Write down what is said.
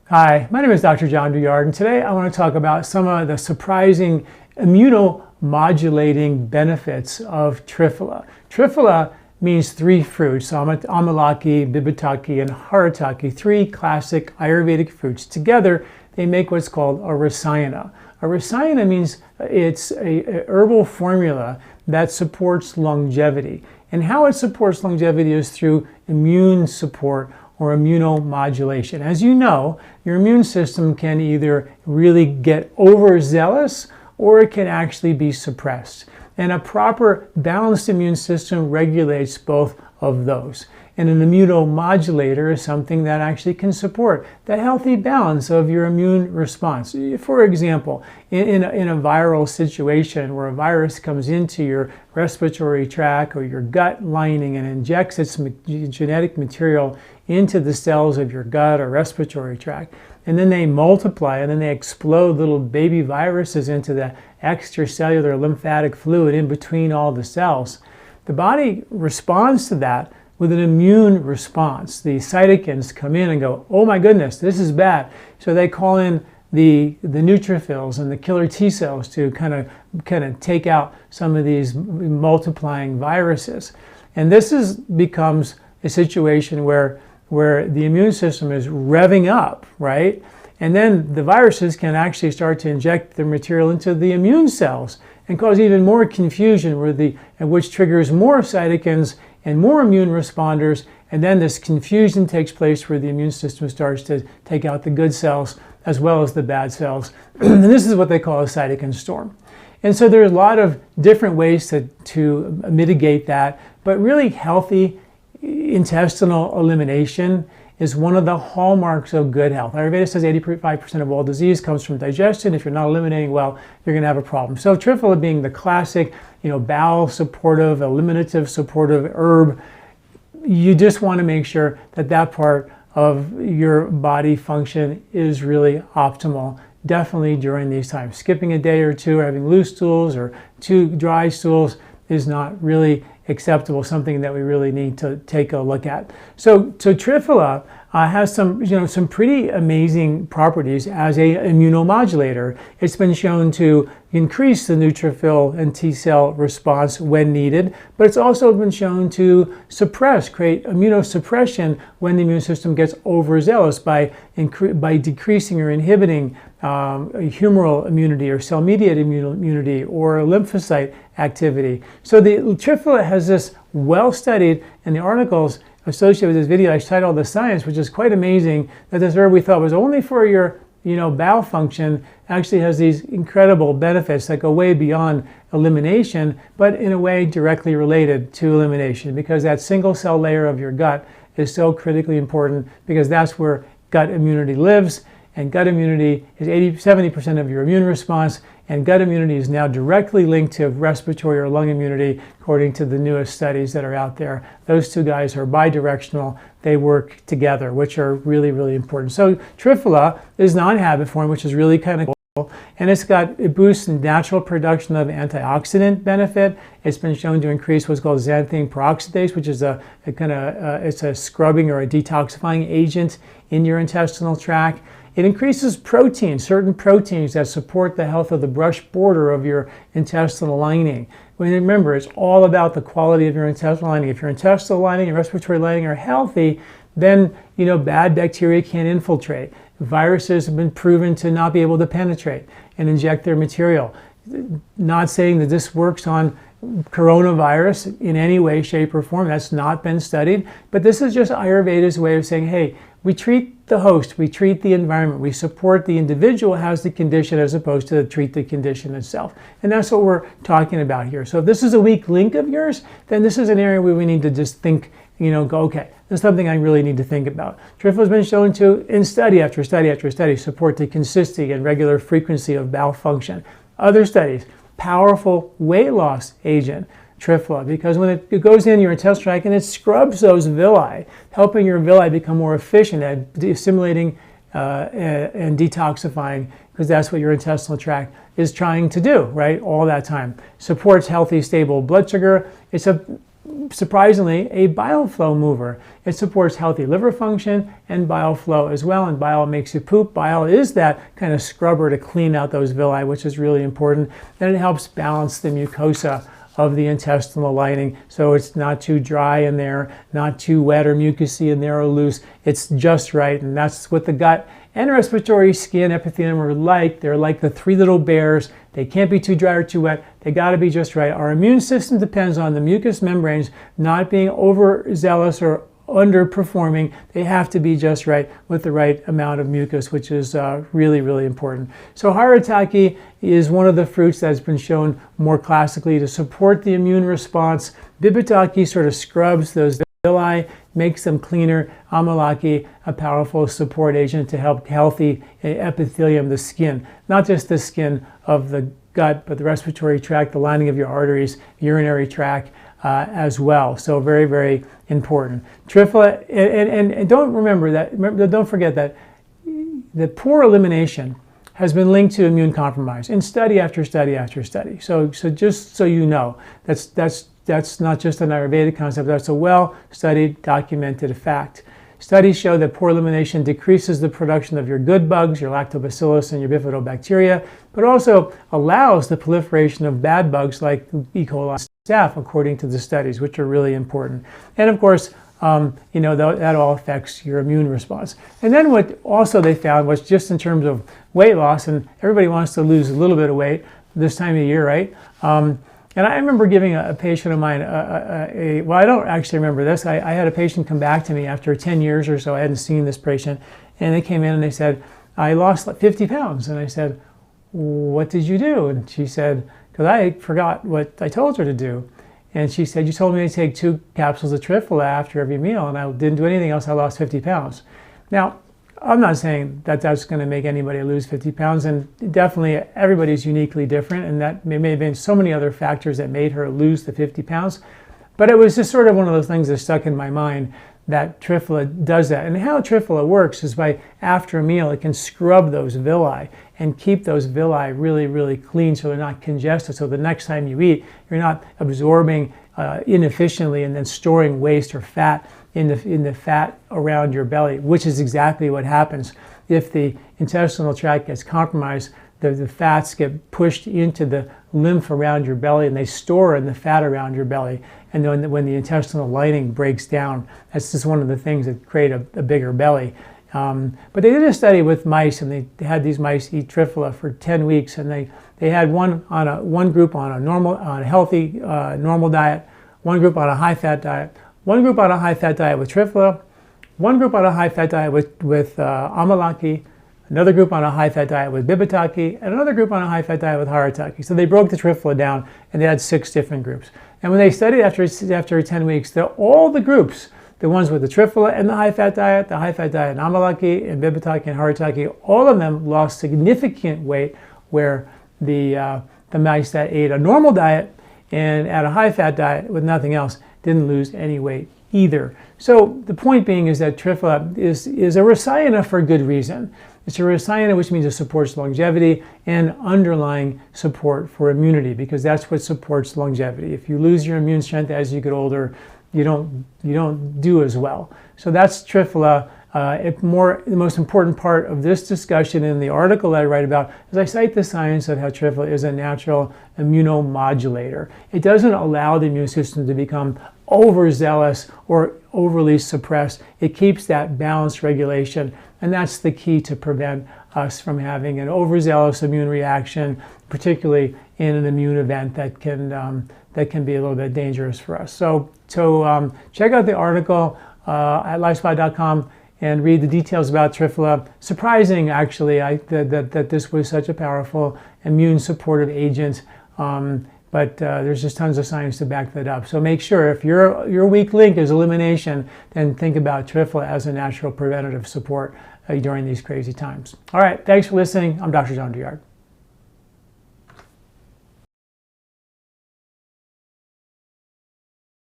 Hi, my name is Dr. John Douillard, and today I want to talk about some of the surprising immunomodulating benefits of Triphala. Triphala means three fruits, amalaki, bibitaki, and haritaki, three classic Ayurvedic fruits. Together, they make what's called a rasayana. A rasayana means it's a herbal formula that supports longevity. And how it supports longevity is through immune support or immunomodulation. As you know, your immune system can either really get overzealous or it can actually be suppressed. And a proper balanced immune system regulates both of those. And an immunomodulator is something that actually can support the healthy balance of your immune response. For example, in a viral situation where a virus comes into your respiratory tract or your gut lining and injects its genetic material into the cells of your gut or respiratory tract, and then they multiply and then they explode little baby viruses into the extracellular lymphatic fluid in between all the cells, the body responds to that with an immune response. The cytokines come in and go, oh my goodness, this is bad. So they call in the neutrophils and the killer T cells to kind of take out some of these multiplying viruses. And this becomes a situation where the immune system is revving up, right? And then the viruses can actually start to inject their material into the immune cells and cause even more confusion, which triggers more cytokines and more immune responders, and then this confusion takes place where the immune system starts to take out the good cells as well as the bad cells. And this is what they call a cytokine storm. And so there's a lot of different ways to mitigate that, but really healthy intestinal elimination is one of the hallmarks of good health. Ayurveda says 85% of all disease comes from digestion. If you're not eliminating well, you're going to have a problem. So Triphala being the classic, bowel supportive, eliminative supportive herb, you just want to make sure that that part of your body function is really optimal, definitely during these times. Skipping a day or two, or having loose stools or too dry stools is not really acceptable, something that we really need to take a look at. So Triphala has some pretty amazing properties as a immunomodulator. It's been shown to increase the neutrophil and T cell response when needed, but it's also been shown to create immunosuppression when the immune system gets overzealous by decreasing or inhibiting humoral immunity or cell-mediated immunity or lymphocyte activity. So the Triphala has this well-studied, and the articles associated with this video, I cited all the science, which is quite amazing, that this herb we thought was only for your bowel function actually has these incredible benefits that go way beyond elimination, but in a way directly related to elimination, because that single cell layer of your gut is so critically important, because that's where gut immunity lives. And gut immunity is 70% of your immune response, and gut immunity is now directly linked to respiratory or lung immunity, according to the newest studies that are out there. Those two guys are bidirectional. They work together, which are really, really important. So Triphala is non-habit form, which is really kind of cool, and it boosts natural production of antioxidant benefit. It's been shown to increase what's called xanthine peroxidase, which is it's a scrubbing or a detoxifying agent in your intestinal tract. It increases certain proteins that support the health of the brush border of your intestinal lining. Remember, it's all about the quality of your intestinal lining. If your intestinal lining and respiratory lining are healthy, then bad bacteria can't infiltrate. Viruses have been proven to not be able to penetrate and inject their material. Not saying that this works on coronavirus in any way, shape, or form. That's not been studied. But this is just Ayurveda's way of saying, hey, we treat the host, we treat the environment, we support the individual who has the condition as opposed to treat the condition itself. And that's what we're talking about here. So if this is a weak link of yours, then this is an area where we need to just think, go, okay, this is something I really need to think about. Triphala has been shown to, in study after study after study, support the consistency and regular frequency of bowel function. Other studies, powerful weight loss agent, Triphala, because when it goes in your intestinal tract and it scrubs those villi, helping your villi become more efficient at assimilating and detoxifying, because that's what your intestinal tract is trying to do, right, all that time. Supports healthy, stable blood sugar. It's a surprisingly, a bile flow mover. It supports healthy liver function and bile flow as well, and bile makes you poop. Bile is that kind of scrubber to clean out those villi, which is really important. And it helps balance the mucosa of the intestinal lining, so it's not too dry in there, not too wet or mucousy in there or loose. It's just right, and that's what the gut and respiratory skin epithelium are like. They're like the three little bears. They can't be too dry or too wet. They got to be just right. Our immune system depends on the mucous membranes not being overzealous or underperforming. They have to be just right with the right amount of mucus, which is really, really important. So haritaki is one of the fruits that's been shown more classically to support the immune response. Bibitaki sort of scrubs those villi, makes them cleaner. Amalaki, a powerful support agent to help healthy epithelium, the skin, not just the skin of the gut, but the respiratory tract, the lining of your arteries, urinary tract as well. So very, very important. Triphala, and don't forget that the poor elimination has been linked to immune compromise in study after study after study. So just so you know, that's not just an Ayurvedic concept, that's a well-studied, documented fact. Studies show that poor elimination decreases the production of your good bugs, your lactobacillus and your bifidobacteria, but also allows the proliferation of bad bugs like E. coli staph, according to the studies, which are really important. And of course, that all affects your immune response. And then what also they found was just in terms of weight loss, and everybody wants to lose a little bit of weight this time of year, right? And I remember giving a patient of mine, well, I don't actually remember this. I had a patient come back to me after 10 years or so. I hadn't seen this patient. And they came in and they said, I lost like 50 pounds. And I said, what did you do? And she said, because I forgot what I told her to do. And she said, you told me to take 2 capsules of Triphala after every meal, and I didn't do anything else. I lost 50 pounds. Now, I'm not saying that that's going to make anybody lose 50 pounds, and definitely everybody's uniquely different, and that may have been so many other factors that made her lose the 50 pounds. But it was just sort of one of those things that stuck in my mind, that Triphala does that. And how Triphala works is by, after a meal, it can scrub those villi and keep those villi really, really clean so they're not congested. So the next time you eat, you're not absorbing inefficiently and then storing waste or fat in the fat around your belly, which is exactly what happens if the intestinal tract gets compromised. The fats get pushed into the lymph around your belly, and they store in the fat around your belly. And then when the intestinal lining breaks down, that's just one of the things that create a bigger belly. But they did a study with mice, and they had these mice eat Triphala for 10 weeks, and they had one group on a healthy normal diet, one group on a high-fat diet, one group on a high-fat diet with Triphala, one group on a high-fat diet with Amalaki, another group on a high-fat diet with Bibitaki, and another group on a high-fat diet with Haritaki. So they broke the Triphala down, and they had 6 different groups. And when they studied after 10 weeks, all the groups, the ones with the Triphala and the high-fat diet and Amalaki and Bibitaki and Haritaki, all of them lost significant weight, where the mice that ate a normal diet and at a high-fat diet with nothing else didn't lose any weight either. So the point being is that Triphala is a rasayana for good reason. It's a rasayana, which means it supports longevity and underlying support for immunity, because that's what supports longevity. If you lose your immune strength as you get older, you don't do as well. So that's Triphala. The most important part of this discussion in the article that I write about is I cite the science of how Triphala is a natural immunomodulator. It doesn't allow the immune system to become overzealous or overly suppressed. It keeps that balanced regulation, and that's the key to prevent us from having an overzealous immune reaction, particularly in an immune event that can be a little bit dangerous for us. So check out the article at LifeSpa.com and read the details about Triphala. Surprising, actually, that this was such a powerful immune supportive agent. But there's just tons of science to back that up. So make sure, if your weak link is elimination, then think about Triphala as a natural preventative support during these crazy times. All right, thanks for listening. I'm Dr. John Douillard.